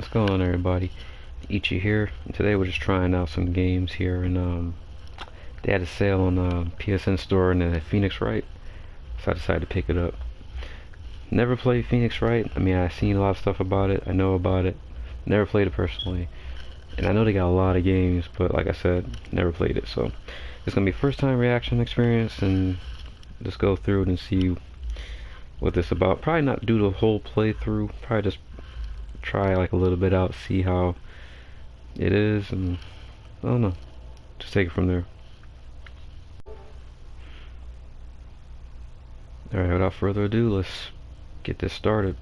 What's going on, everybody? Ichi here. And today we're just trying out some games here, and they had a sale on the PSN store and the Phoenix Wright, so I decided to pick it up. Never played Phoenix Wright. I mean, I've seen a lot of stuff about it. I know about it. Never played it personally, and I know they got a lot of games, but like I said, never played it. So it's gonna be first time reaction experience, and just go through it and see what this about. Probably not do the whole playthrough. Probably just try like a little bit out, see how it is, and I don't know, just take it from there. Alright, without further ado, let's get this started.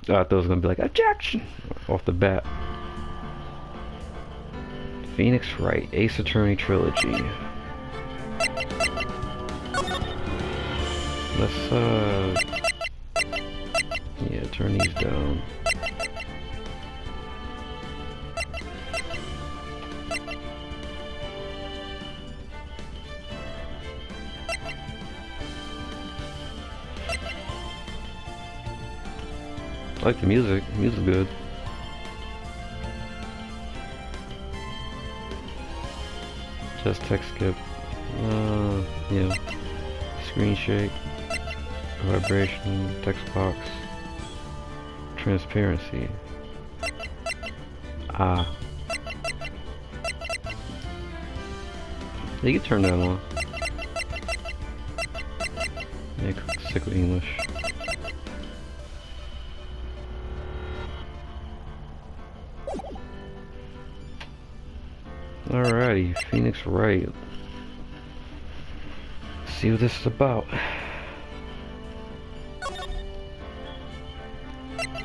I thought it was gonna be like objection off the bat. Phoenix Wright, Ace Attorney Trilogy. Let's yeah, turn these down. I like the music. The music's good. Just text skip. Yeah. Screen shake. Vibration. Text box. Transparency. Ah. You can turn that on. Yeah, stick with English. Alrighty, Phoenix Wright. Let's see what this is about.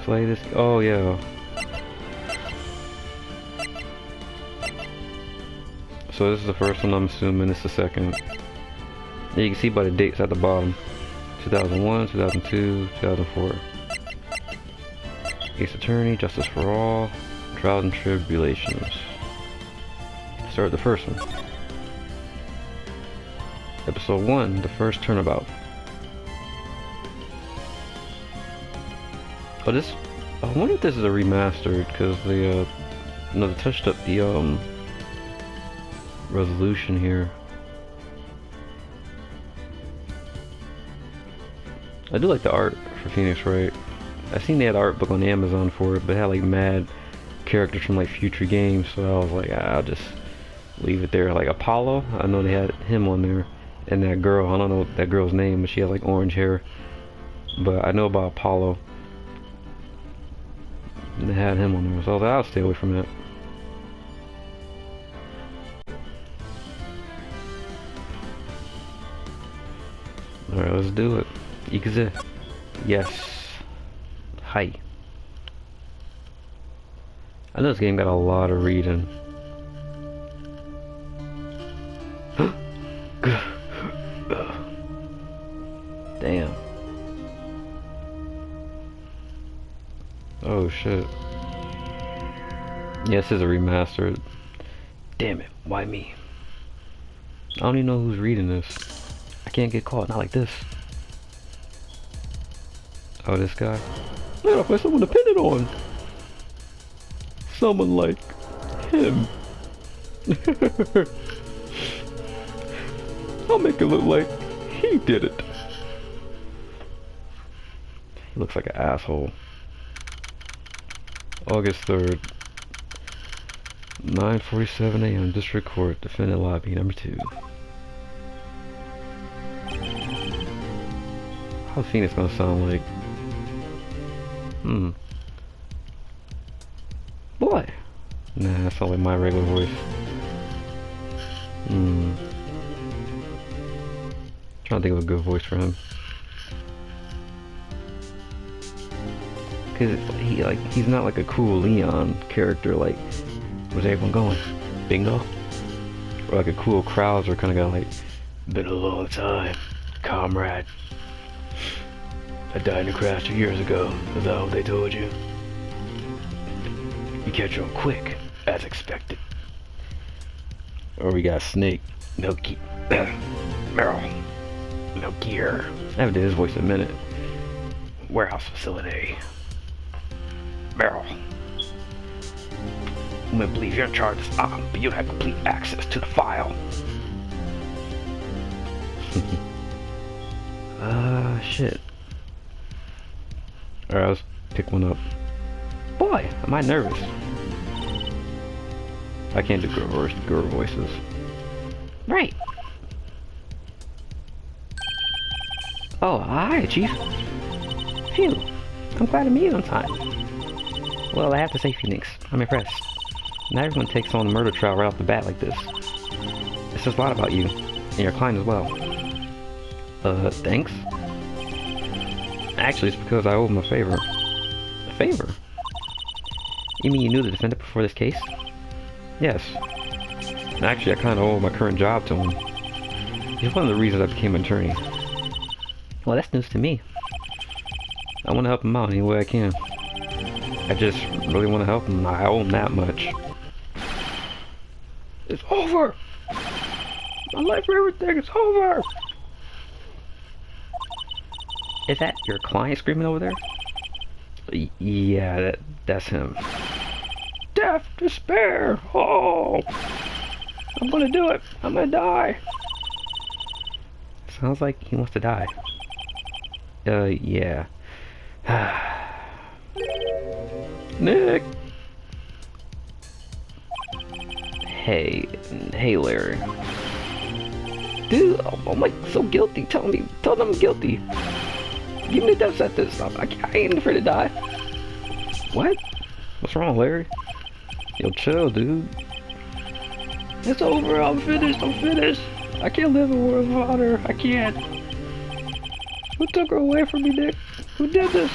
Play this. Oh yeah. So this is the first one. I'm assuming it's the second. Yeah, you can see by the dates at the bottom. 2001, 2002, 2004. Ace Attorney, Justice for All, Trials and Tribulations. Start the first one. Episode 1, the first turnabout. Oh, this. I wonder if this is a remastered, because they they touched up the resolution here. I do like the art for Phoenix Wright. I seen they had art book on Amazon for it, but it had like mad characters from like future games, so I was like, I'll just leave it there. Like Apollo, I know they had him on there, and that girl, I don't know that girl's name, but she has like orange hair. But I know about Apollo. And they had him on there, so I was like, I'll stay away from that. Alright, let's do it. Ichi. Yes. Hi. I know this game got a lot of reading. Damn. Oh shit. Yes, this is a remastered. Damn it, why me? I don't even know who's reading this. I can't get caught, not like this. Oh, this guy? I gotta find someone to pin it on. Someone like him. I'll make it look like he did it. He looks like an asshole. August 3rd, 9:47 a.m. District Court, Defendant Lobby, number 2. How's Phoenix gonna sound like? Boy! Nah, that sounds like my regular voice. Trying to think of a good voice for him. Cause he's not like a cool Leon character, like, where's everyone going? Bingo? Or like a cool Krauser kind of guy, like, been a long time, comrade. I died in a crash 2 years ago. Is that what they told you? You catch on quick, as expected. Or we got Snake, Milky, Meryl, Milkier. I haven't did his voice in a minute. warehouse facility. Meryl. I'm gonna believe you're in charge of this op, but you have complete access to the file. Shit. Alright, let's pick one up. Boy, am I nervous. I can't do girl voices. Right. Oh, hi, Chief. Phew. I'm glad to meet you on time. Well, I have to say, Phoenix, I'm impressed. Not everyone takes on a murder trial right off the bat like this. It says a lot about you, and your client as well. Thanks? Actually, it's because I owe him a favor. A favor? You mean you knew the defendant before this case? Yes. And actually, I kinda owe my current job to him. He's one of the reasons I became an attorney. Well, that's news to me. I want to help him out any way I can. I just really want to help him, and I owe him that much. It's over! My life for everything is over! Is that your client screaming over there? Yeah, that's him. Death, despair, oh! I'm gonna do it! I'm gonna die! Sounds like he wants to die. Yeah. Nick! Hey Larry. Dude, I'm like so guilty. Tell them I'm guilty. Give me the death sentence. I ain't afraid to die. What? What's wrong, Larry? Yo, chill, dude. It's over. I'm finished. I can't live in a world of honor. I can't. Who took her away from me, Nick? Who did this?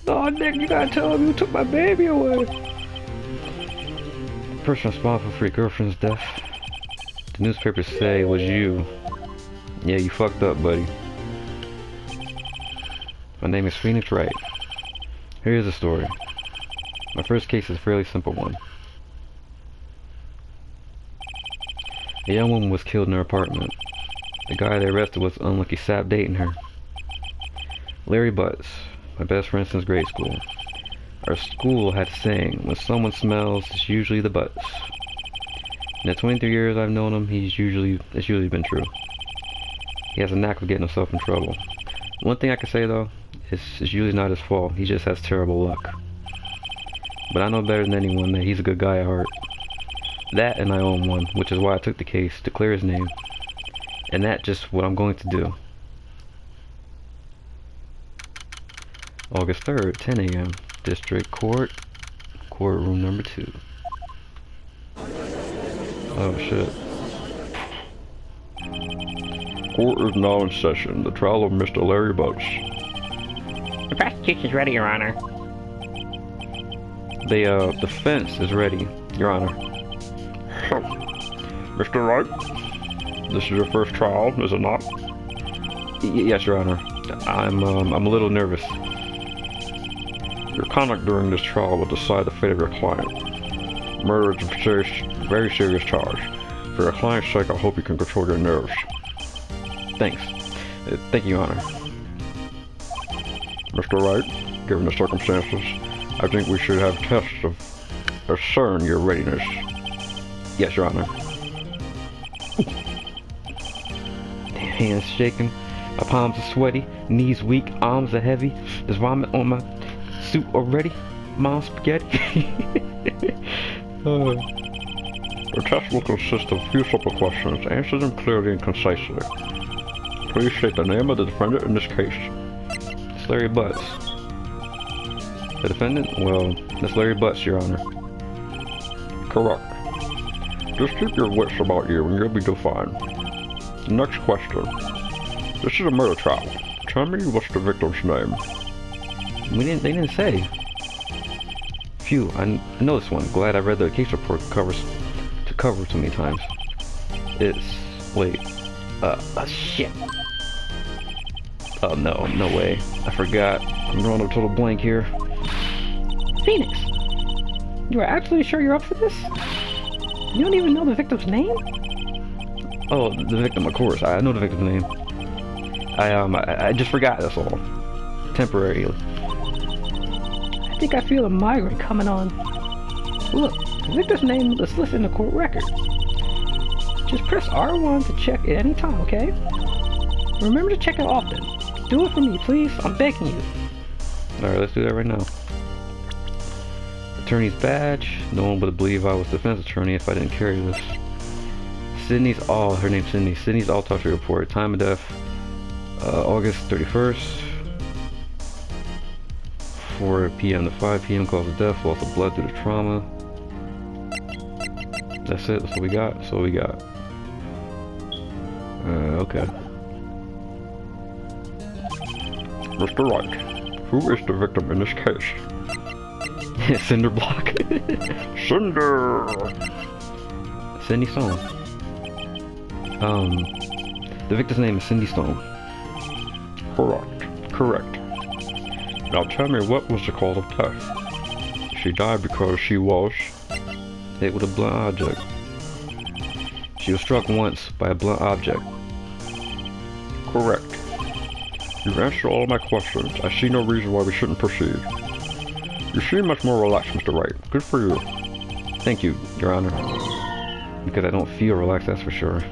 No, Nick, you gotta tell him who took my baby away. The person responsible for your girlfriend's death. The newspapers say it was you. Yeah, you fucked up, buddy. My name is Phoenix Wright. Here's the story. My first case is a fairly simple one. A young woman was killed in her apartment. The guy they arrested was an unlucky sap dating her. Larry Butts, my best friend since grade school. Our school had a saying, when someone smells, it's usually the Butts. In the 23 years I've known him, it's usually been true. He has a knack of getting himself in trouble. One thing I can say though, it's usually not his fault, he just has terrible luck. But I know better than anyone that he's a good guy at heart. That and I owe him one, which is why I took the case to clear his name. And that's just what I'm going to do. August 3rd, 10 a.m. District Court, courtroom number 2. Oh shit. Court is now in session. The trial of Mr. Larry Butts. The prosecution's ready, Your Honor. The defense is ready, Your Honor. Mr. Wright, this is your first trial, is it not? Yes, Your Honor. I'm a little nervous. Your conduct during this trial will decide the fate of your client. Murder is a very serious charge. For your client's sake, I hope you can control your nerves. Thanks. Thank you, Your Honor. Mr. Wright, given the circumstances, I think we should have tests to discern your readiness. Yes, Your Honor. Hands shaking, my palms are sweaty, knees weak, arms are heavy. There's vomit on my suit already. Mom's spaghetti. The test will consist of a few simple questions. Answer them clearly and concisely. Please state the name of the defendant in this case. It's Larry Butts. The defendant? Well, that's Larry Butts, Your Honor. Correct. Just keep your wits about you and you'll be doing fine. Next question. This is a murder trial. Tell me what's the victim's name? They didn't say. Phew, I know this one. Glad I read the case report cover so many times. Wait. Shit. Oh no way. I forgot. I'm drawing a total blank here. Phoenix! You are absolutely sure you're up for this? You don't even know the victim's name? Oh, the victim, of course. I know the victim's name. I just forgot, that's all. temporarily. I think I feel a migraine coming on. Look, the victim's name is listed in the court record. Just press R1 to check at any time, okay? Remember to check it often. Do it for me, please. I'm begging you. Alright, let's do that right now. Attorney's badge. No one would believe I was defense attorney if I didn't carry this. Her name's Sydney. Sydney's autopsy report. Time of death, August 31st. 4 p.m. to 5 p.m. cause of death, loss of blood due to trauma. That's it. That's what we got. Okay. Mr. Wright, who is the victim in this case? Cinder block. Cinder! Cindy Stone. The victim's name is Cindy Stone. Correct. Now tell me, what was the cause of death? She died because she was Hit with a blunt object. She was struck once by a blunt object. correct. You've answered all of my questions. I see no reason why we shouldn't proceed. You seem much more relaxed, Mr. Wright. Good for you. Thank you, Your Honor. Because I don't feel relaxed, that's for sure.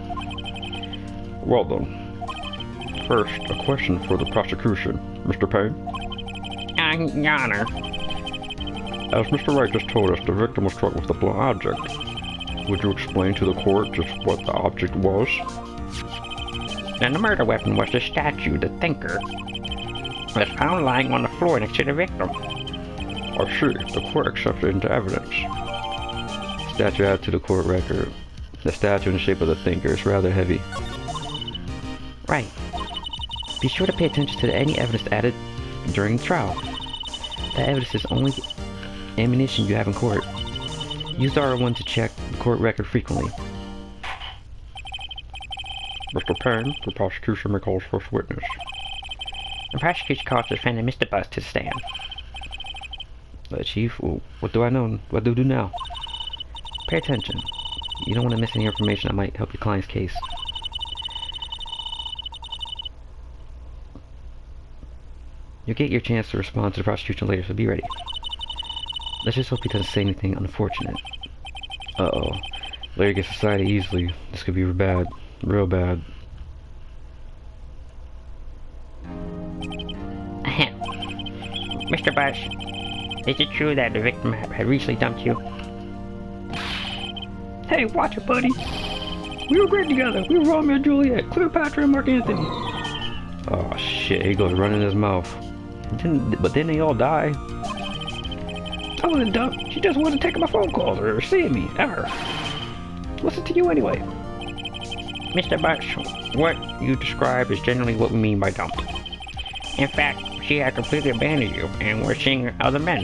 Well then. First, a question for the prosecution. Mr. Payne? Your Honor. As Mr. Wright just told us, the victim was struck with a blunt object. Would you explain to the court just what the object was? And the murder weapon was the statue, the Thinker. It was found lying on the floor next to the victim. I see. The court accepted into evidence. Statue added to the court record. The statue in the shape of the Thinker is rather heavy. Right. Be sure to pay attention to any evidence added during the trial. That evidence is only ammunition you have in court. Use the R1 to check the court record frequently. Mr. Payne, the prosecution may call as first witness. The prosecution calls the defendant Mr. Bus to the stand. Chief, what do I know? What do I do now? Pay attention. You don't want to miss any information that might help your client's case. You'll get your chance to respond to the prosecution later, so be ready. Let's just hope he doesn't say anything unfortunate. Uh-oh. Larry gets decided easily. This could be bad. Real bad. Mr. Bus, is it true that the victim had recently dumped you? Hey, watch it, buddy. We were great together. We were Romeo and Juliet, Cleopatra and Mark Anthony. Oh shit, he goes running his mouth. But then they all die. I wasn't dumped. She just wasn't taking my phone calls or seeing me, ever. Listen to you anyway. Mr. Butch, what you describe is generally what we mean by dumped. In fact, she had completely abandoned you and was seeing other men.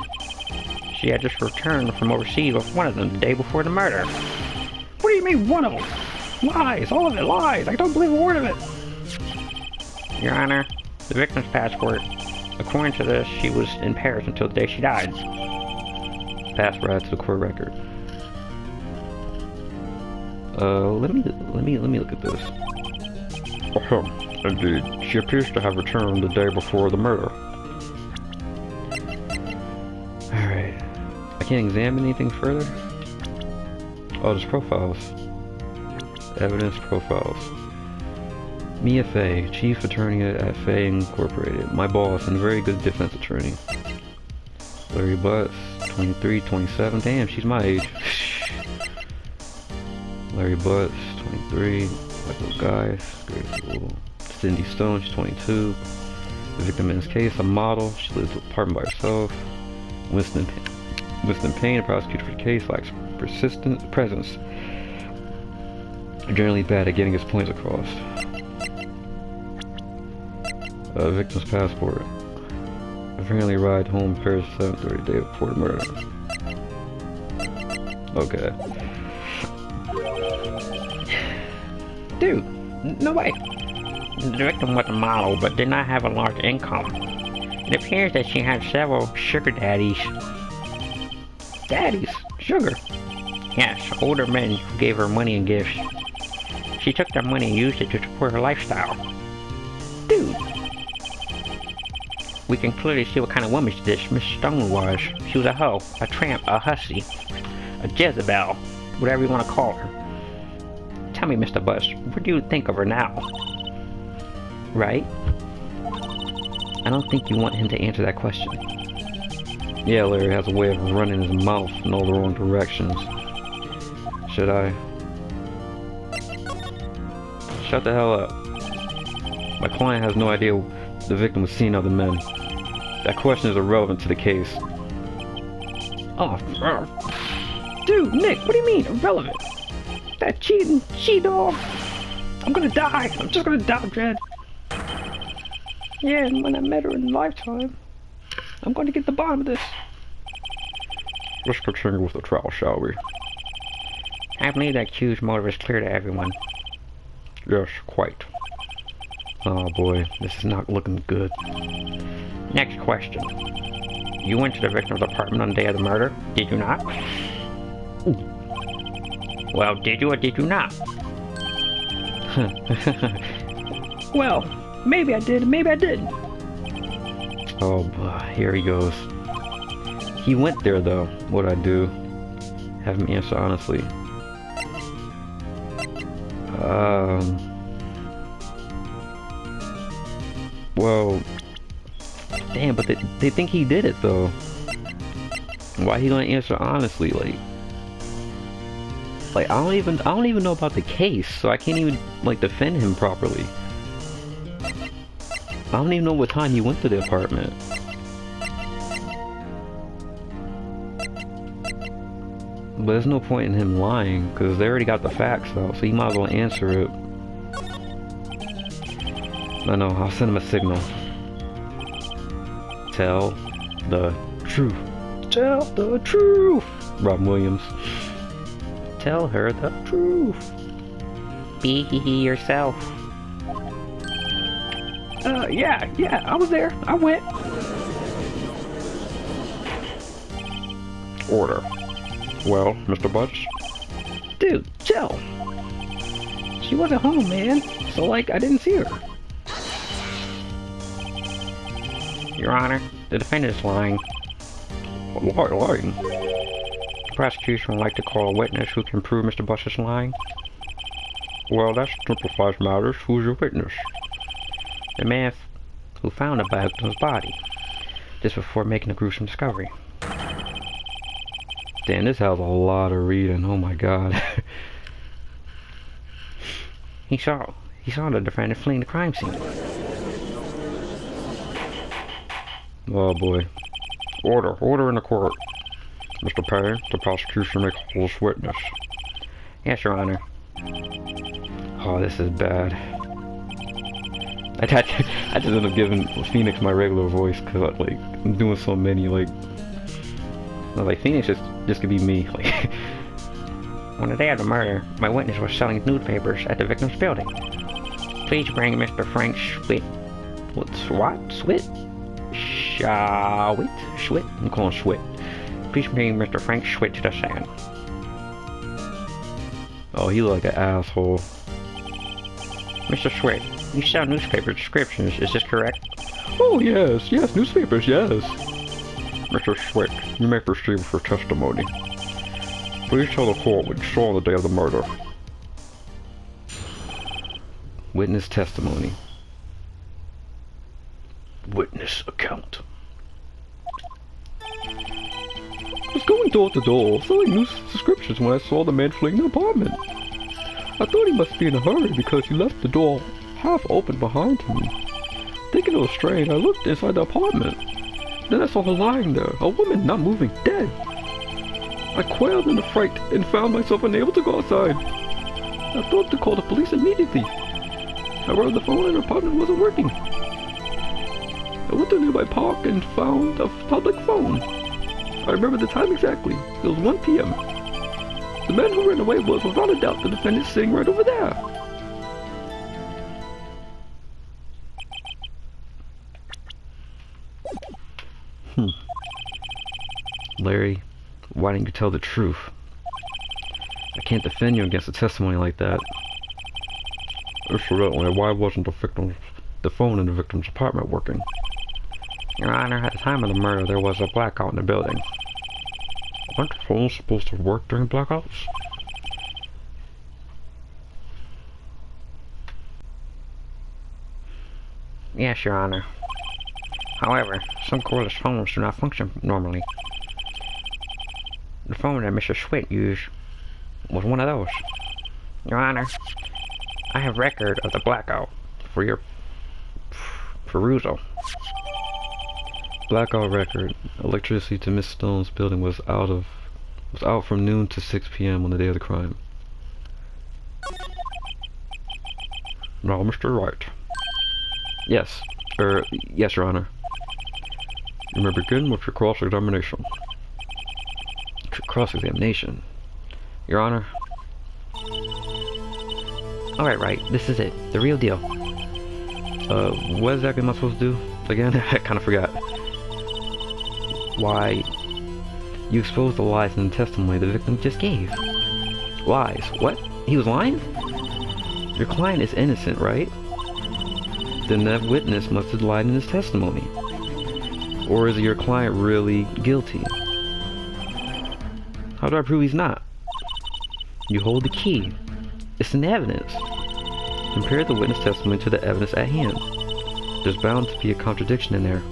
She had just returned from overseas with one of them the day before the murder. What do you mean, one of them? Lies, all of it, lies. I don't believe a word of it. Your Honor, the victim's passport, according to this, she was in Paris until the day she died. Passport added to the court record. Let me look at this. Indeed, she appears to have returned the day before the murder. Alright. I can't examine anything further? Oh, there's profiles. Evidence profiles. Mia Fay, Chief Attorney at Fay Incorporated. My boss and very good defense attorney. Larry Butts, 23, 27. Damn, she's my age. Larry Butts, 23. Michael Guys, grade school. Cindy Stone, she's 22. The victim in this case, a model. She lives in an apartment by herself. Winston Payne, the prosecutor for the case, lacks presence. Generally bad at getting his points across. Victim's passport. Apparently arrived home Paris 7:30, day before the murder. Okay. Dude, no way. The victim was a model, but did not have a large income. It appears that she had several sugar daddies. Daddies? Sugar? Yes, older men who gave her money and gifts. She took their money and used it to support her lifestyle. Dude! We can clearly see what kind of woman this Miss Stone was. She was a hoe, a tramp, a hussy, a Jezebel, whatever you want to call her. Tell me, Mr. Bush, what do you think of her now? Right? I don't think you want him to answer that question. Yeah, Larry has a way of running his mouth in all the wrong directions. Should I? Shut the hell up. My client has no idea the victim was seeing other men. That question is irrelevant to the case. Oh, dude, Nick, what do you mean, irrelevant? That cheating she-dog. I'm gonna die. I'm just gonna die, Dred. Yeah, and when I met her in lifetime, I'm going to get the bottom of this. Let's continue with the trial, shall we? I believe that accused motive is clear to everyone. Yes, quite. Oh boy, this is not looking good. Next question. You went to the victim's apartment on the day of the murder, did you not? Well, did you or did you not? Well, maybe I did, maybe I didn't. Oh boy, here he goes. He went there though. What'd I do? Have him answer honestly. Well, damn, but they think he did it though. Why he gonna answer honestly? Like I don't even know about the case, so I can't even like defend him properly. I don't even know what time he went to the apartment. But there's no point in him lying, because they already got the facts out, so he might as well answer it. I know, I'll send him a signal. Tell the truth. Tell the truth! Rob Williams. Tell her the truth. Be yourself. Yeah, I was there. I went. Order. Well, Mr. Butts? Dude, chill. She wasn't home, man. So, like, I didn't see her. Your Honor, the defendant is lying. Lying? The prosecution would like to call a witness who can prove Mr. Bush is lying. Well, that simplifies matters. Who's your witness? The man who found the victim's body, just before making a gruesome discovery. Damn, this has a lot of reading. Oh my god. He saw the defendant fleeing the crime scene. Oh boy. Order in the court. Mr. Payne, the prosecution may call this witness. Yes, Your Honor. Oh, this is bad. I just ended up giving Phoenix my regular voice because like I'm doing so many like. I was like, Phoenix just could be me. Like, on the day of the murder, my witness was selling newspapers at the victim's building. Please bring Mr. Frank Schwitt. what? Schwitt? Schwitt? I'm calling Schwitt. Please bring Mr. Frank Schwitt to the stand. Oh, he looked like an asshole. Mr. Schwitt, you sell newspaper descriptions, is this correct? Oh, yes, newspapers, yes. Mr. Schwitt, you may proceed with your testimony. Please tell the court what you saw on the day of the murder. Witness testimony. Witness account. I was going door to door, selling news subscriptions when I saw the man fleeing the apartment. I thought he must be in a hurry because he left the door half open behind him. Thinking it was strange, I looked inside the apartment. Then I saw her lying there, a woman not moving, dead. I quailed in fright and found myself unable to go outside. I thought to call the police immediately. However, the phone in her apartment wasn't working. I went to a nearby park and found a public phone. I remember the time exactly. It was 1 p.m. The man who ran away was, without a doubt, the defendant sitting right over there. Larry, why didn't you tell the truth? I can't defend you against a testimony like that. Incidentally, why wasn't the phone in the victim's apartment working? Your Honor, at the time of the murder, there was a blackout in the building. Aren't phones supposed to work during blackouts? Yes, Your Honor. However, some cordless phones do not function normally. The phone that Mr. Schwitt used was one of those. Your Honor, I have record of the blackout for your perusal. Blackout record. Electricity to Miss Stone's building was out from noon to 6 p.m. on the day of the crime. Now, Mr. Wright. Yes. Yes, Your Honor. You may begin with your cross-examination. Cross-examination. Your Honor. Alright, Wright, this is it. The real deal. What exactly am I supposed to do? Again, I kind of forgot. Why, you exposed the lies in the testimony the victim just gave. Lies? What? He was lying? Your client is innocent, right? Then that witness must have lied in his testimony. Or is your client really guilty? How do I prove he's not? You hold the key. It's in evidence. Compare the witness testimony to the evidence at hand. There's bound to be a contradiction in there.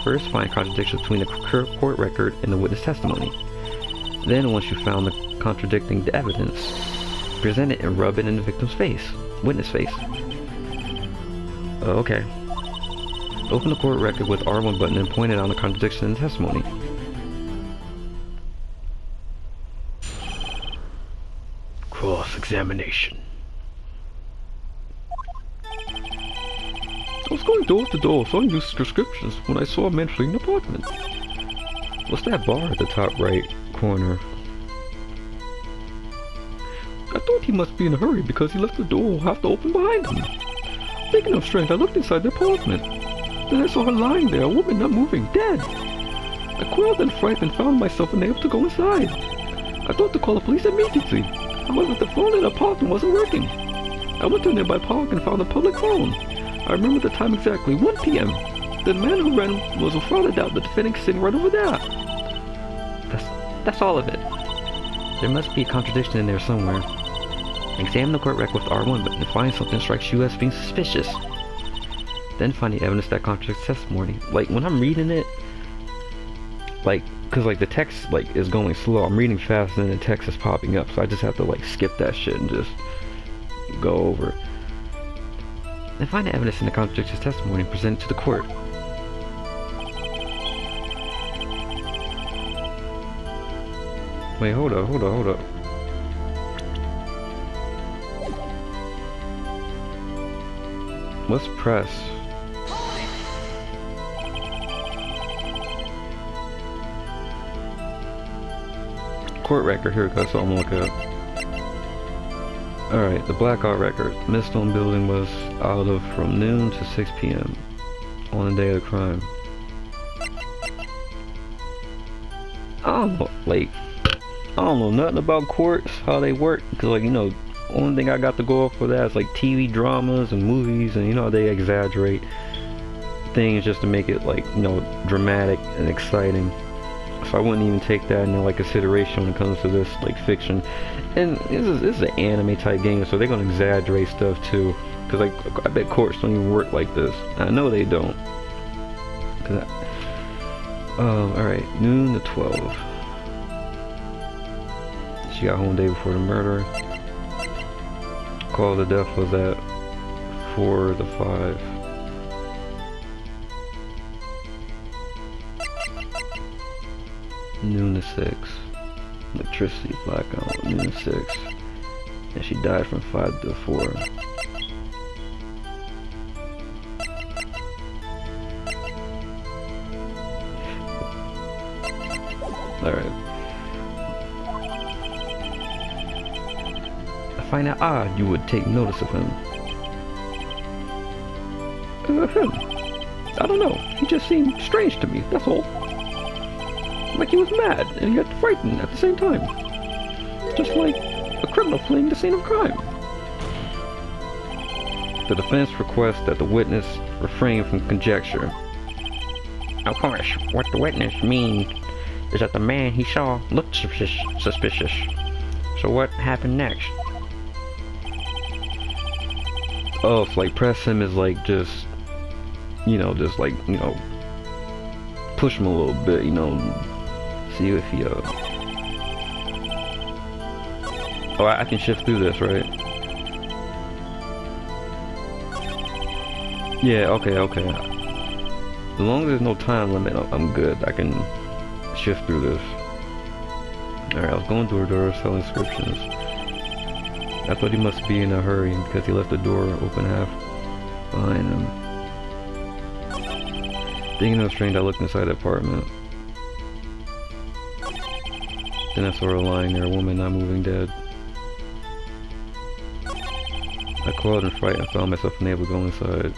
First, find contradictions between the court record and the witness testimony. Then, once you've found the contradicting the evidence, present it and rub it in the victim's face, witness face. Okay. Open the court record with R1 button and point it on the contradiction in the testimony. Cross-examination. I was going door to door selling used prescriptions when I saw a man fleeing the apartment. What's that bar at the top right corner? I thought he must be in a hurry because he left the door half open behind him. Thinking of strength, I looked inside the apartment. Then I saw her lying there, a woman not moving, dead. I quailed in fright and found myself unable to go inside. I thought to call the police immediately. However, the phone in the apartment wasn't working. I went to a nearby park and found a public phone. I remember the time exactly, 1 p.m. The man who ran was without a doubt the defendant sitting right over there. That's all of it. There must be a contradiction in there somewhere. Examine the court record with R1 button and find something that strikes you as being suspicious. Then find the evidence that contradicts testimony. Like, when I'm reading it, like, cause like the text like is going slow. I'm reading fast and then the text is popping up, so I just have to like skip that shit and just go over. Then find the evidence in the contradicts his testimony and present it to the court. Wait, hold up. Let's press. Court record, here we go, so I'm gonna look it up. Alright, the blackout record. Miss Stone building was out of from noon to 6 p.m. on the day of the crime. I don't know nothing about courts, how they work, because like, you know, only thing I got to go off for that is like TV dramas and movies, and you know, they exaggerate things just to make it like, you know, dramatic and exciting. So I wouldn't even take that into like consideration when it comes to this like fiction. And this is an anime type game, so they're gonna exaggerate stuff too. Cause like I bet courts don't even work like this. I know they don't. Alright, noon to 12. She got home day before the murder. Call of death was at 4 to 5. Noon to 6. Electricity blackout, noon to 6. And she died from 5 to 4. Alright. I find it odd you would take notice of him. Him? I don't know. He just seemed strange to me, that's all. Like he was mad and yet frightened at the same time. Just like a criminal fleeing the scene of crime. The defense requests that the witness refrain from conjecture Of course, what the witness means is that the man he saw looked suspicious. So what happened next? Oh, it's like press him is like just, just like, push him a little bit, see if he, oh, I can shift through this, right? Yeah, okay. As long as there's no time limit, I'm good. I can shift through this. Alright, I was going door to door selling inscriptions. I thought he must be in a hurry because he left the door open half behind him. Thinking it was strange, I looked inside the apartment. Then I saw her lying there, a woman not moving, dead. I called in fright and found myself unable to go inside.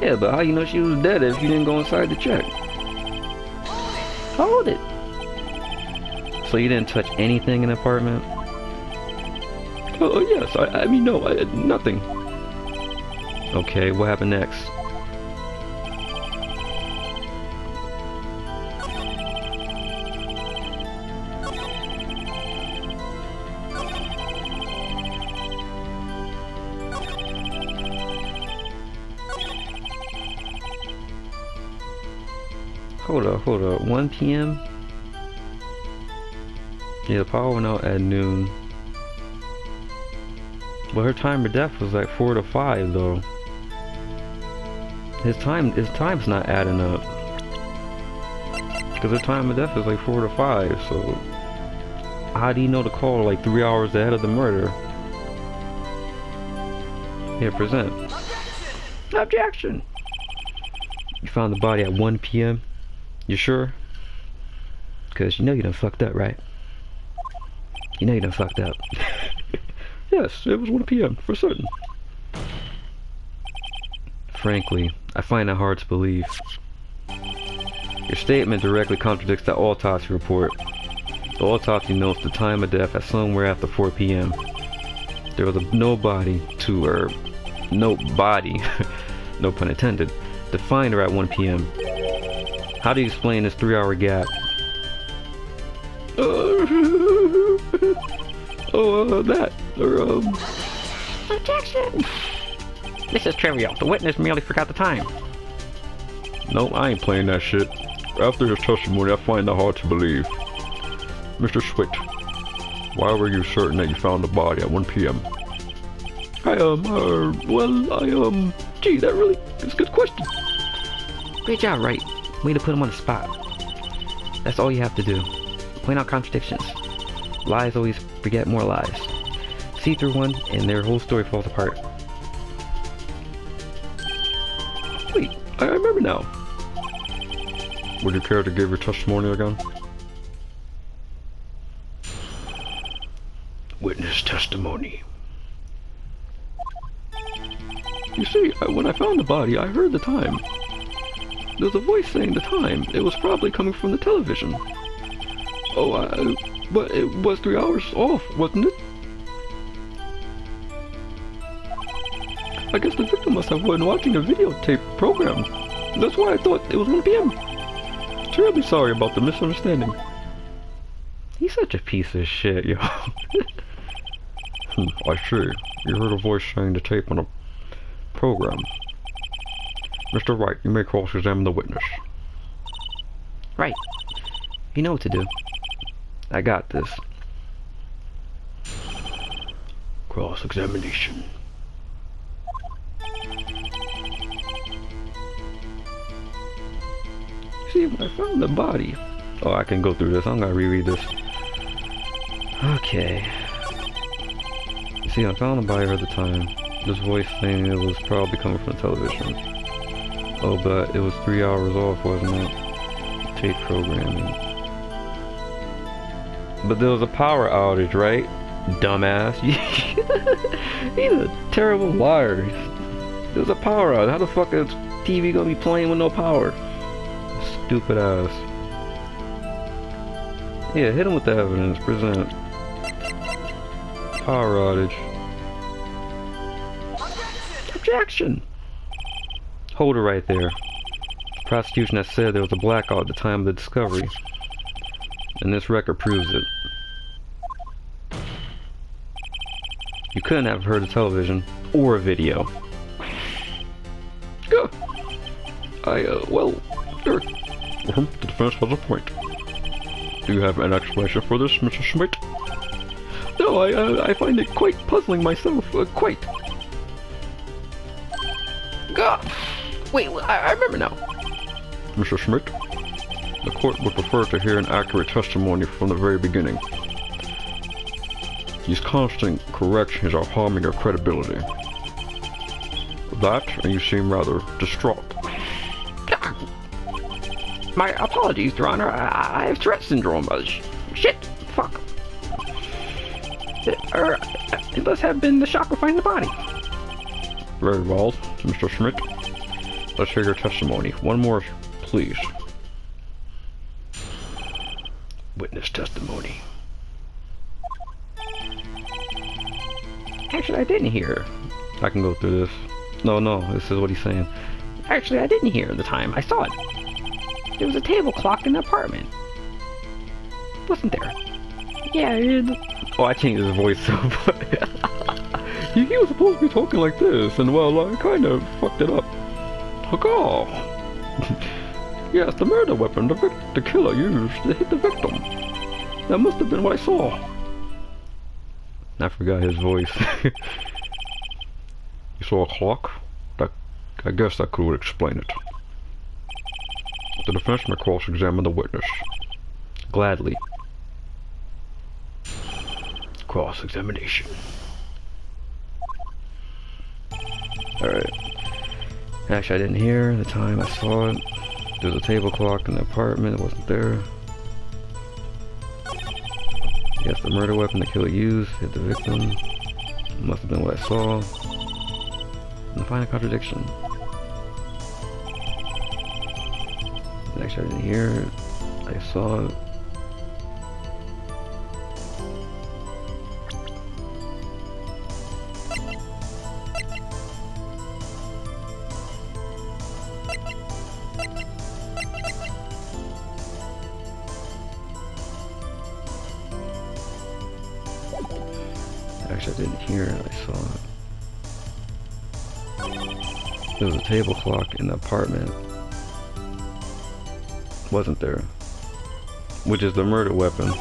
Yeah, but how you know she was dead if you didn't go inside to check? Hold it. So you didn't touch anything in the apartment? Oh, yes, I mean, no, nothing. Okay, what happened next? Hold up, 1 p.m.? Yeah, the power went out at noon. But her time of death was like 4 to 5 though. His time's not adding up. Cause her time of death is like 4 to 5, so how do you know to call like 3 hours ahead of the murder? Here, present. Objection. You found the body at 1 p.m.? You sure? Cause you know you done fucked up, right? You know you done fucked up. Yes, it was 1 p.m. for certain. Frankly, I find that hard to believe. Your statement directly contradicts the autopsy report. The autopsy notes the time of death at somewhere after 4 p.m. There was no body, no pun intended, to find her at 1 p.m. How do you explain this 3-hour gap? Objection. This is trivial. The witness merely forgot the time. Nope, I ain't playing that shit. After his testimony, I find that hard to believe. Mr. Swift, why were you certain that you found the body at 1 p.m.? Gee, that really is a good question. Great job, Wright. Way to put him on the spot. That's all you have to do. Point out contradictions. Lies always beget more lies. See through one, and their whole story falls apart. Wait, I remember now. Would you care to give your testimony again? Witness testimony. You see, when I found the body, I heard the time. There was a voice saying the time. It was probably coming from the television. Oh, but it was 3 hours off, wasn't it? I guess the victim must have been watching a videotape program. That's why I thought it was 1 p.m. Terribly sorry about the misunderstanding. He's such a piece of shit, yo. I see. You heard a voice saying the tape on a program. Mr. Wright, you may cross-examine the witness. Right. You know what to do. I got this. Cross-examination. See, when I found the body... Oh, I can go through this. I'm gonna reread this. Okay. You see, I found the body at the time. This voice saying it was probably coming from television. Oh, but it was 3 hours off, wasn't it? Tape programming. But there was a power outage, right? Dumbass. He's a terrible liar. There was a power outage. How the fuck is TV gonna be playing with no power? Stupid ass. Yeah, hit him with the evidence. Present. Power outage. objection. Hold it right there. The prosecution has said there was a blackout at the time of the discovery. And this record proves it. You couldn't have heard the television or a video. Yeah. Well, sure. The defense has a point. Do you have an explanation for this, Mr. Schmidt? No, I find it quite puzzling myself. Quite. God. Wait, I remember now. Mr. Schmidt, the court would prefer to hear an accurate testimony from the very beginning. These constant corrections are harming your credibility. That, and you seem rather distraught. My apologies, Your Honor. I have Tourette syndrome. Shit. Fuck. It must have been the shock of finding the body. Very well, Mr. Schmidt. Let's hear your testimony. One more, please. Witness testimony. Actually, I didn't hear. I can go through this. No, this is what he's saying. Actually, I didn't hear at the time. I saw it. There was a table clock in the apartment. Wasn't there? Yeah, Oh, I changed his voice so much. He was supposed to be talking like this, and well, I kind of fucked it up. Oh. Yes, the murder weapon the killer used to hit the victim. That must have been what I saw. I forgot his voice. You saw a clock? I guess that could explain it. The defense may cross-examine the witness. Gladly. cross-examination. Alright. Actually, I didn't hear the time I saw it. There's a table clock in the apartment. It wasn't there. Yes, the murder weapon the killer used hit the victim. Must have been what I saw. And I find a contradiction. Actually, I didn't hear it. I saw it. Actually, I didn't hear it. I saw it. There was a table clock in the apartment. Wasn't there? Which is the murder weapon.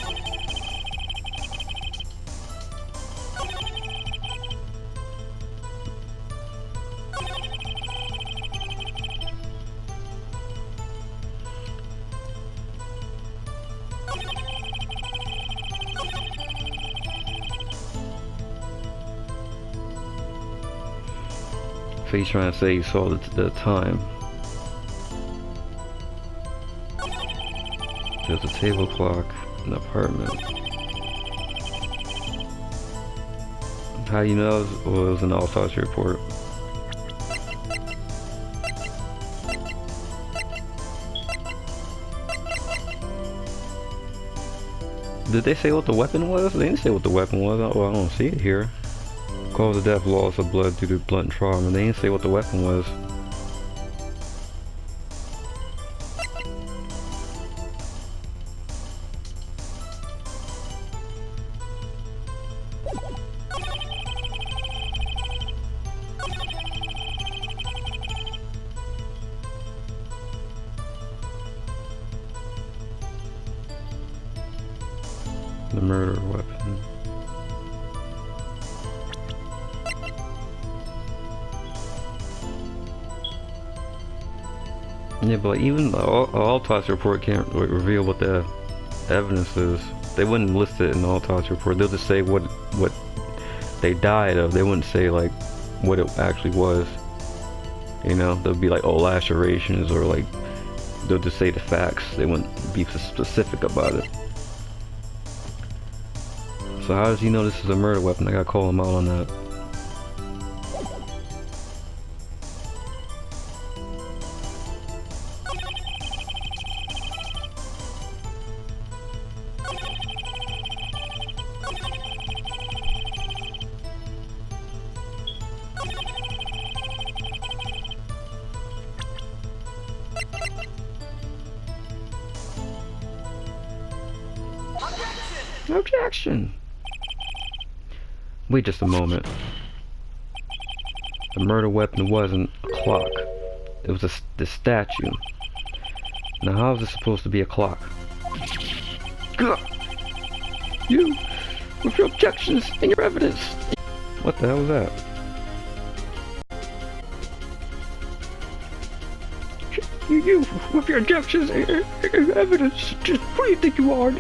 So he's trying to say he saw the time. There's a table clock in the apartment. How do you know it was an autopsy report? Did they say what the weapon was? They didn't say what the weapon was. Oh, I don't see it here. Cause of death, loss of blood due to blunt trauma. They didn't say what the weapon was. The murder weapon. Yeah, but even the autopsy report can't reveal what the evidence is. They wouldn't list it in the autopsy report. They'll just say what they died of. They wouldn't say like what it actually was. You know, they'll be like, oh, lacerations, or like they'll just say the facts. They wouldn't be specific about it. So how does he know this is a murder weapon? I gotta call him out on that. Objection! Wait just a moment. The murder weapon wasn't a clock. It was the statue. Now how is this supposed to be a clock? Gah! You, with your objections and your evidence. What the hell was that? You, with your objections and your evidence. Just who do you think you are?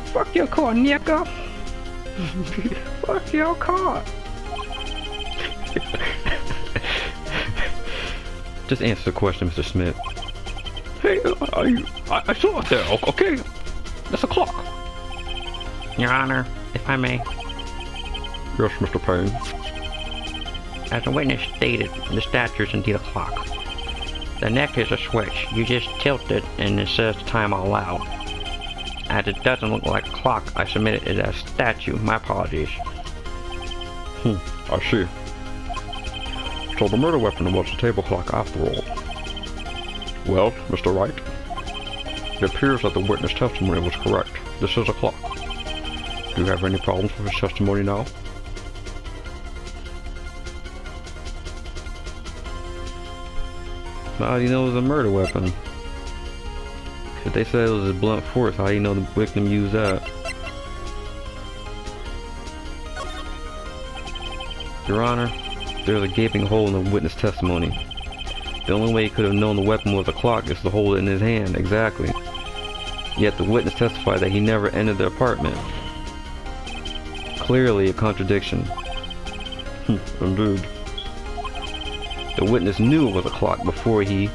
Fuck your car, nigga. Fuck your car. Just answer the question, Mr. Smith. Hey, I saw it there, okay? That's a clock. Your Honor, if I may. Yes, Mr. Payne. As the witness stated, the statue is indeed a clock. The neck is a switch. You just tilt it and it says time allowed. As it doesn't look like a clock, I submitted it as statue. My apologies. I see. So the murder weapon was a table clock after all. Well, Mr. Wright, it appears that the witness testimony was correct. This is a clock. Do you have any problems with his testimony now? How do you know it was a murder weapon? If they said it was a blunt force, how do you know the victim used that? Your Honor, there's a gaping hole in the witness testimony. The only way he could have known the weapon was a clock is to hold it in his hand, exactly. Yet the witness testified that he never entered the apartment. Clearly a contradiction. Indeed. The witness knew it was a clock before he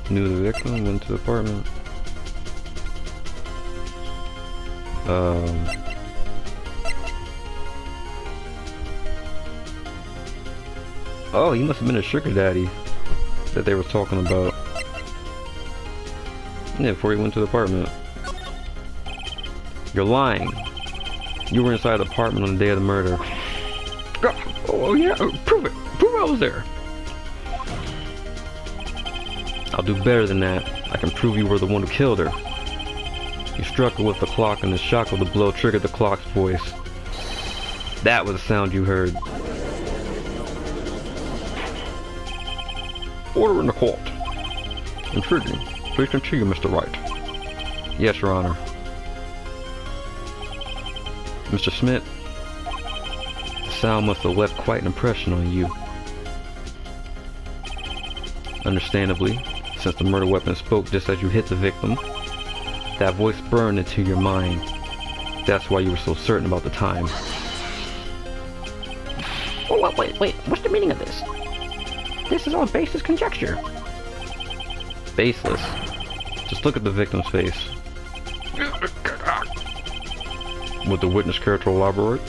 knew the victim went to the apartment. Oh, he must have been a sugar daddy that they were talking about. Yeah, before he went to the apartment. You're lying. You were inside the apartment on the day of the murder. Oh yeah, prove it. Prove I was there. I'll do better than that. I can prove you were the one who killed her. You struck her with the clock and the shock of the blow triggered the clock's voice. That was the sound you heard. Order in the court. Intriguing. Please continue, Mr. Wright. Yes, Your Honor. Mr. Smith, the sound must have left quite an impression on you. Understandably, since the murder weapon spoke just as you hit the victim, that voice burned into your mind. That's why you were so certain about the time. Oh, wait, what's the meaning of this? This is all baseless conjecture. Baseless? Just look at the victim's face. Would the witness care to elaborate?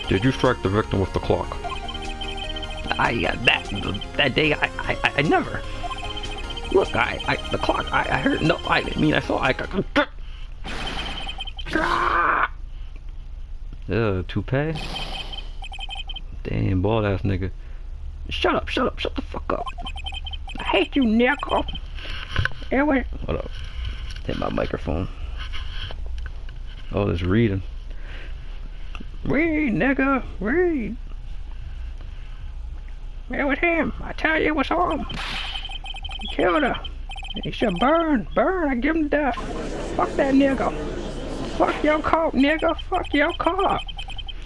Did you strike the victim with the clock? That day, I never. Look, the clock, I heard, no, I mean, I saw, toupee? Damn, bald ass nigga. Shut the fuck up. I hate you, Nico. Anyway. Hold up. Hit my microphone. Oh, there's reading. Read, nigga, read. It was him. I tell you, it was him. He killed her. He should burn. I give him death. Fuck that nigga. Fuck your cop, nigga. Fuck your cop.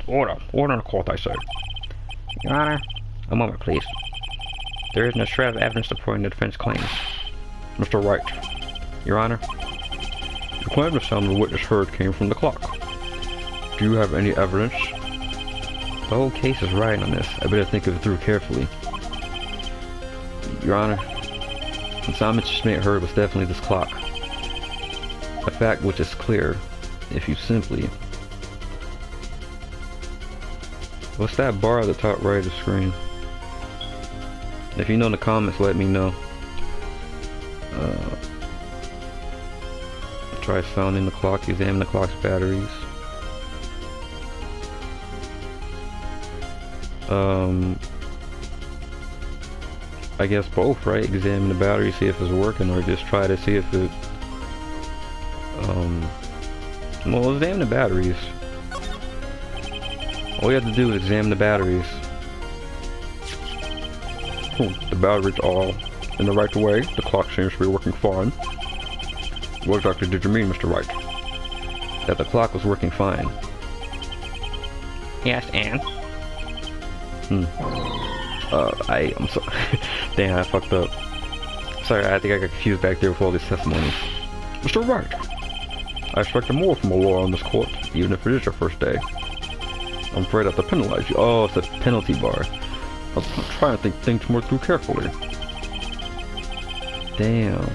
Order in the court, I say. Your Honor, a moment, please. There isn't a shred of evidence supporting the defense claims. Mr. Wright. Your Honor. You claim the sound the witness heard came from the clock. Do you have any evidence? The whole case is riding on this. I better think of it through carefully. Your Honor, the sound Mr. Smith heard was definitely this clock. A fact which is clear if you simply... What's that bar at the top right of the screen? If you know in the comments, let me know. Try sounding the clock, examine the clock's batteries. I guess both, right? Examine the battery, see if it's working, or just try to see if it Well, examine the batteries. All you have to do is examine the batteries. The batteries all in the right way. The clock seems to be working fine. What exactly did you mean, Mr. Wright? That the clock was working fine. Yes, and? I'm sorry. Damn, I fucked up. Sorry, I think I got confused back there with all these testimonies. Mr. Wright, I expected more from a lawyer on this court, even if it is your first day. I'm afraid I have to penalize you. Oh, it's a penalty bar. I'm trying to think things more through carefully. Damn.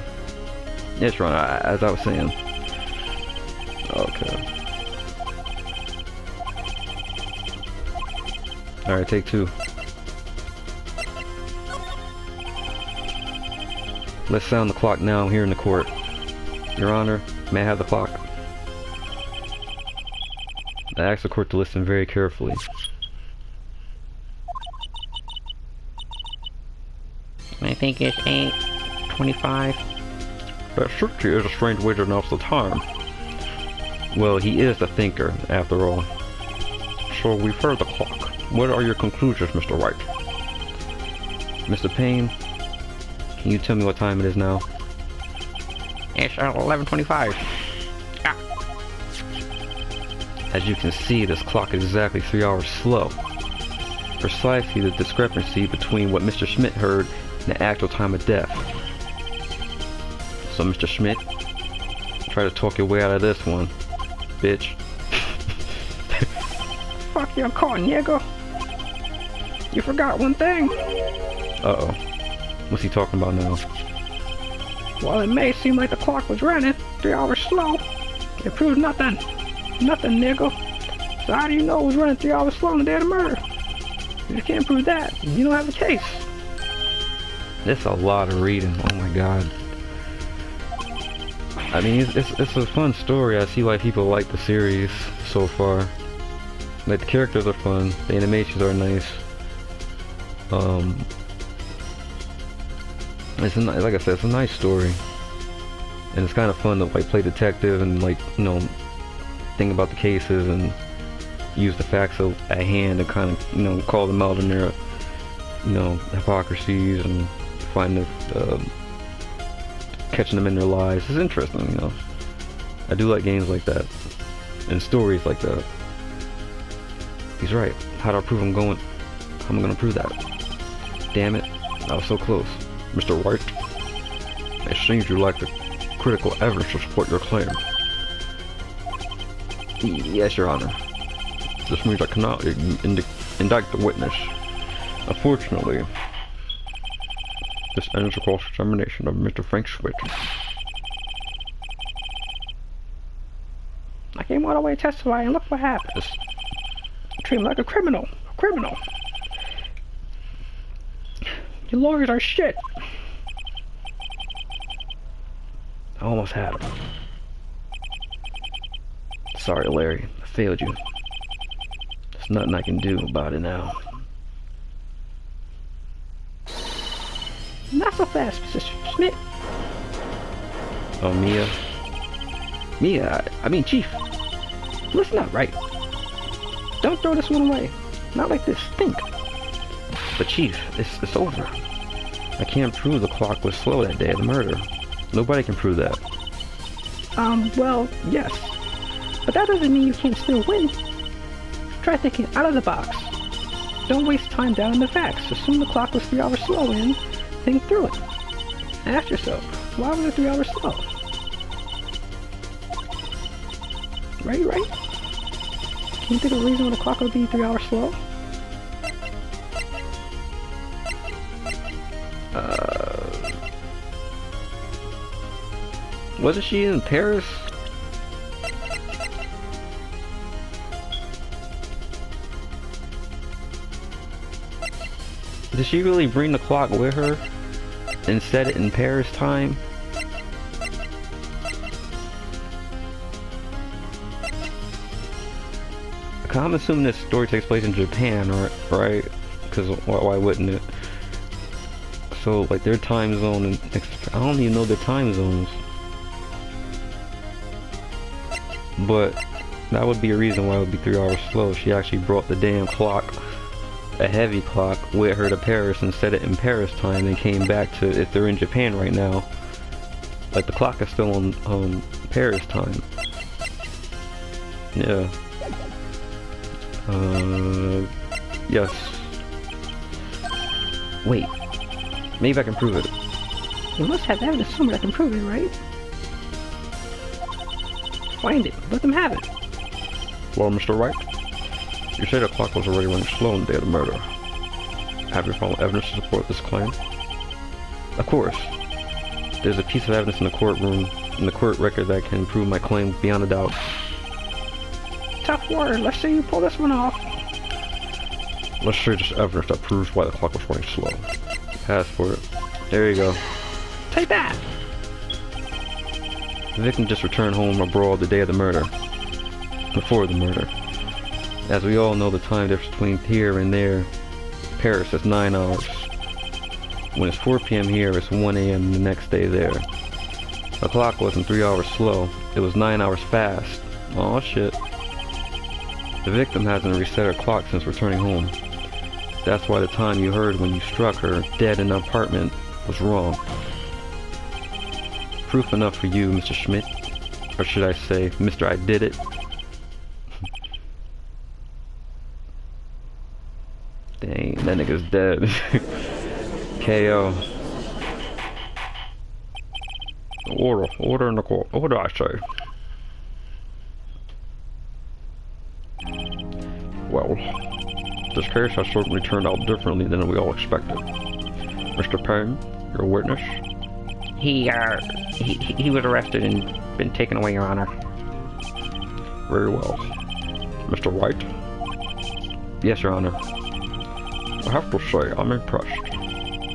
Yes, Ron, as I was saying. Okay. Alright, take 2. Let's sound the clock now here in the court. Your Honor, may I have the clock? I ask the court to listen very carefully. I think it's 8:25. That certainly is a strange way to announce the time. Well, he is the thinker, after all. So we've heard the clock. What are your conclusions, Mr. Wright? Mr. Payne, can you tell me what time it is now? It's 11:25. Ah. As you can see, this clock is exactly 3 hours slow. Precisely the discrepancy between what Mr. Schmidt heard and the actual time of death. So, Mr. Schmidt, try to talk your way out of this one, bitch. Fuck your car, nigga. You forgot one thing. Uh-oh. What's he talking about now? While it may seem like the clock was running 3 hours slow, it proves nothing. Nothing, nigga. So how do you know it was running 3 hours slow on the day of the murder? If you can't prove that, you don't have a case. That's a lot of reading. Oh my god. I mean, it's a fun story. I see why people like the series so far. Like, the characters are fun. The animations are nice. It's like I said, it's a nice story. And it's kind of fun to like play detective and like, you know, think about the cases and use the facts at hand and kind of, you know, call them out in their, you know, hypocrisies and find the, catching them in their lies. It's interesting, you know. I do like games like that and stories like that. He's right. How do I prove I'm going? How am I gonna prove that? Damn it! I was so close. Mr. Wright, it seems you lack the critical evidence to support your claim. Yes, Your Honor. This means I cannot indict the witness. Unfortunately, this ends the cross-examination of Mr. Frank Schmidt. I came all the way to testify and look what happens. Treat him like a criminal. A criminal. Your lawyers are shit. I almost had him. Sorry, Larry. I failed you. There's nothing I can do about it now. Not so fast, Mr. Schmidt. Oh, Mia. Mia, I mean, Chief. Listen up, Wright. Don't throw this one away. Not like this. Think. But Chief, it's over. I can't prove the clock was slow that day of the murder. Nobody can prove that. Well, yes. But that doesn't mean you can't still win. Try thinking out of the box. Don't waste time down in the facts. Assume the clock was 3 hours slow and think through it. Ask yourself, why was it 3 hours slow? Right? Can you think of a reason why the clock would be 3 hours slow? Wasn't she in Paris? Did she really bring the clock with her and set it in Paris time? I'm assuming this story takes place in Japan, right? Because why wouldn't it? So, like, their time zone, and I don't even know their time zones. But that would be a reason why it would be 3 hours slow. She actually brought the damn clock, a heavy clock, with her to Paris and set it in Paris time and came back to, if they're in Japan right now, like the clock is still on Paris time. Yeah. Yes. Wait. Maybe I can prove it. You must have evidence somewhere that can prove it, right? Find it. Let them have it. Well, Mr. Wright, you say the clock was already running slow on the day of the murder. Have you found evidence to support this claim? Of course. There's a piece of evidence in the courtroom, in the court record that can prove my claim beyond a doubt. Tough word. Let's see you pull this one off. Let's see this evidence that proves why the clock was running slow. Pass for it. There you go. Take that. The victim just returned home abroad the day of the murder. Before the murder. As we all know, the time difference between here and there, Paris, is 9 hours. When it's 4 p.m. here, it's 1 a.m. the next day there. The clock wasn't 3 hours slow, it was 9 hours fast. Aw, shit. The victim hasn't reset her clock since returning home. That's why the time you heard when you struck her dead in the apartment was wrong. Proof enough for you, Mr. Schmidt. Or should I say, Mr. I did it. Dang, that nigga's dead. KO. Order in the court. Order, I say. Well, this case has certainly turned out differently than we all expected. Mr. Payne, your witness? He was arrested and been taken away, Your Honor. Very well. Mr. Wright? Yes, Your Honor. I have to say, I'm impressed.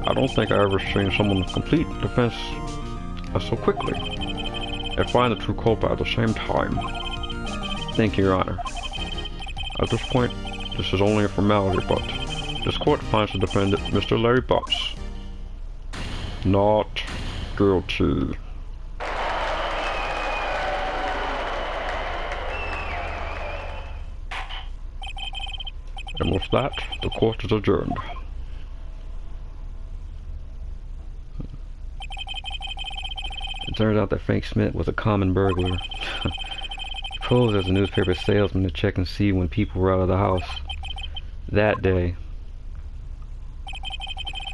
I don't think I ever seen someone complete defense so quickly and find the true culprit at the same time. Thank you, Your Honor. At this point, this is only a formality, but this court finds the defendant, Mr. Larry Butts, not guilty. And with that, the court is adjourned. It turns out that Frank Schmidt was a common burglar. He posed as a newspaper salesman to check and see when people were out of the house. That day,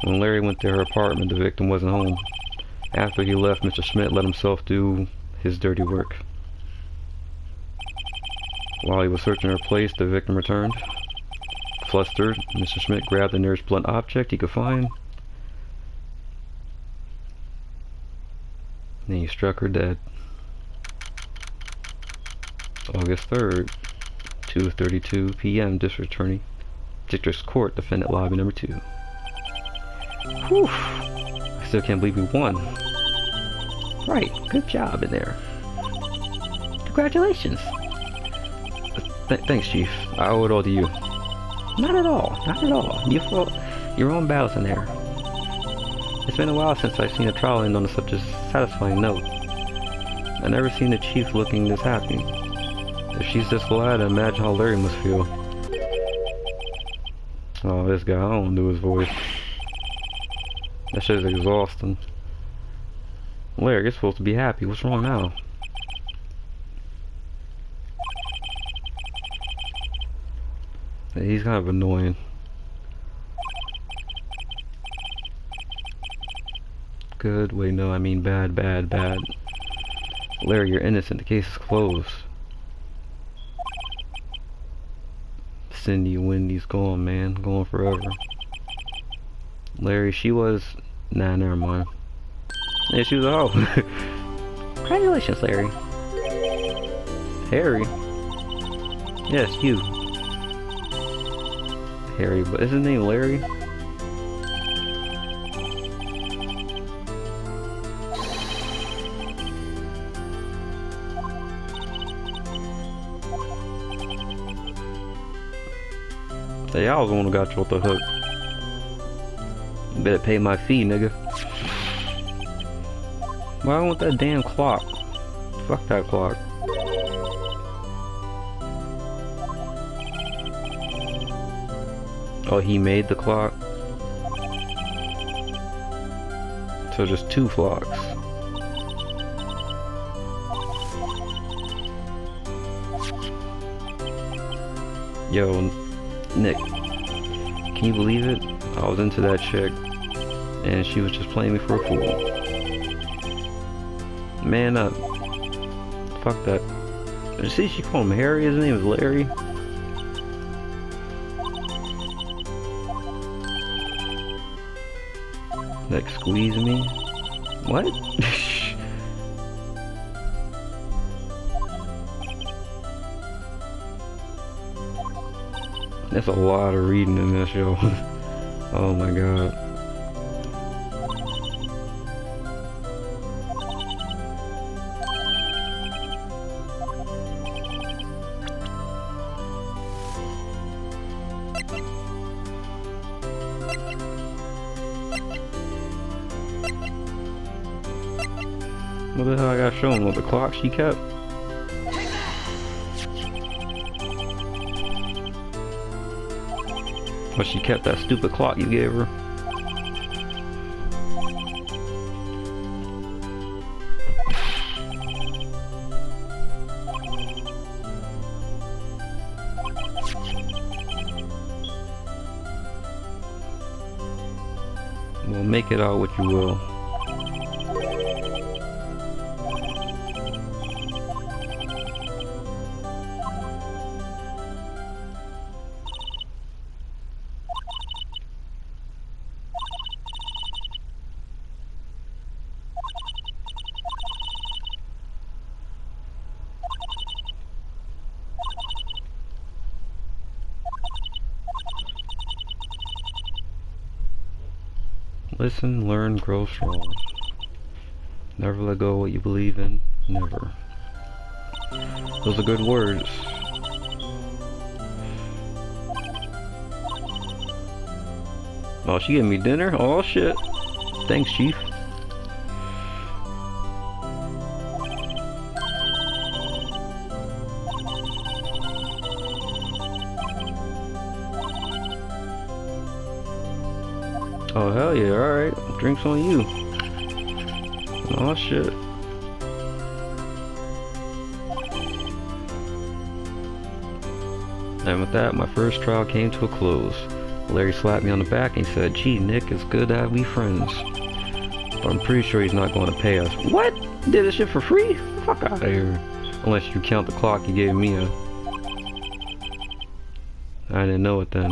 when Larry went to her apartment, the victim wasn't home. After he left, Mr. Schmidt let himself do his dirty work. While he was searching her place, the victim returned. Flustered, Mr. Schmidt grabbed the nearest blunt object he could find. Then he struck her dead. August 3rd, 2:32 p.m. District Court, Defendant Lobby number 2. Whew! I still can't believe we won. Right, good job in there. Congratulations. Thanks, Chief. I owe it all to you. Not at all, not at all. You fought your own battles in there. It's been a while since I've seen a trial end on such a satisfying note. I've never seen the Chief looking this happy. If she's this glad, I imagine how Larry must feel. Oh, this guy, I don't do his voice. That shit is exhausting. Larry, you're supposed to be happy. What's wrong now? He's kind of annoying. Good. Wait, no, I mean bad, bad, bad. Larry, you're innocent. The case is closed. Cindy Wendy's gone, man. Gone forever. Larry, she was... Nah, never mind. Yeah, she was a hoe. Congratulations, Larry. Harry? Yes, you. Harry, but is his name Larry? Hey, I was the one who got you off the hook. You better pay my fee, nigga. Why I want that damn clock? Fuck that clock. Oh, he made the clock? So just 2 flocks. Yo, Nick, can you believe it? I was into that chick, and she was just playing me for a fool. Man up. Fuck that. You see, she called him Harry, his name is Larry. Like, squeeze me? What? That's a lot of reading in this show. Oh my god. What the hell I gotta show him? What, the clock she kept? But she kept that stupid clock you gave her. Well, make it out what you will. Listen, learn, grow strong. Never let go of what you believe in. Never. Those are good words. Oh, she gave me dinner? Oh shit. Thanks, Chief. Oh hell yeah, alright. Drinks on you. Oh shit. And with that, my first trial came to a close. Larry slapped me on the back and he said, "Gee, Nick, it's good to have we friends. But I'm pretty sure he's not going to pay us." What? Did this shit for free? Fuck out of here. Unless you count the clock you gave me. I didn't know it then.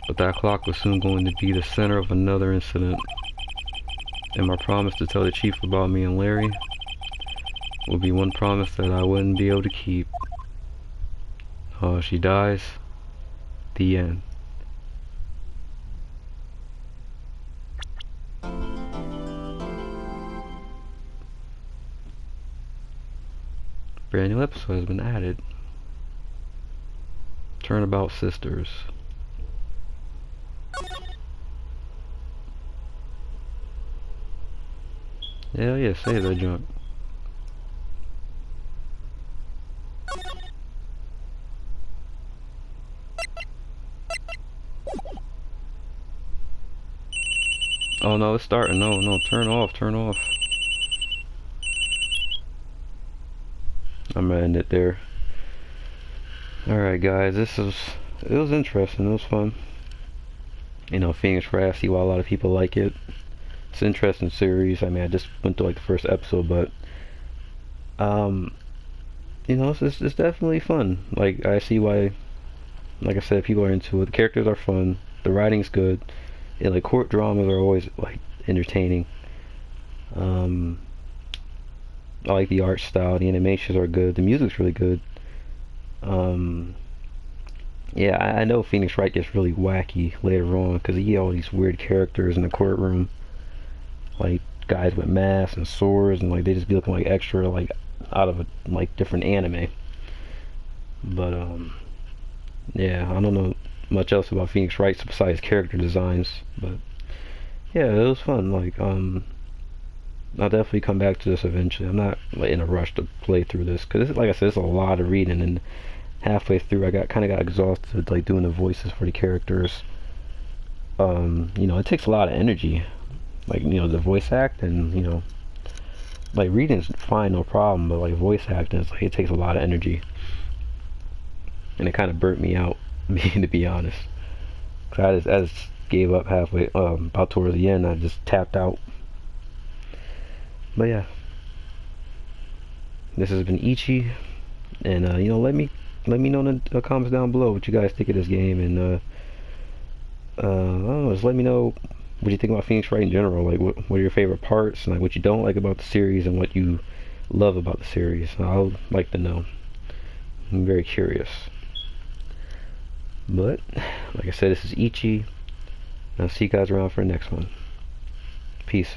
But that clock was soon going to be the center of another incident. And my promise to tell the chief about me and Larry would be one promise that I wouldn't be able to keep. Oh, she dies. The end. Brand new episode has been added. Turnabout Sisters. Hell yeah, save that junk. Oh no, it's starting. No, no, turn off, turn off. I'm gonna end it there. Alright guys, it was interesting, it was fun. You know, Phoenix Wright, I see why a lot of people like it. It's an interesting series. I mean, I just went through like the first episode, but you know, it's definitely fun. Like, I see why, like I said, people are into it. The characters are fun, the writing's good, and like court dramas are always like entertaining. I like the art style, the animations are good, the music's really good. Yeah, I know Phoenix Wright gets really wacky later on because he had all these weird characters in the courtroom, like guys with masks and swords, and like they just be looking like extra, like out of a like different anime. But yeah, I don't know much else about Phoenix Wright besides character designs, but yeah, it was fun. Like I'll definitely come back to this eventually. I'm not like in a rush to play through this because, like I said, it's a lot of reading, and halfway through, I kind of got exhausted, like doing the voices for the characters. You know, it takes a lot of energy, like, you know, the voice act, and, you know, like reading's fine, no problem, but like voice acting, it's like it takes a lot of energy, and it kind of burnt me out, to be honest. Cause I just gave up halfway, about towards the end. I just tapped out. But yeah, this has been Ichi, and you know, let me know in the comments down below what you guys think of this game, and I don't know, just let me know what you think about Phoenix Wright in general. Like, what are your favorite parts, and like what you don't like about the series, and what you love about the series. I would like to know. I'm very curious. But like I said, this is Ichi. I'll see you guys around for the next one. Peace.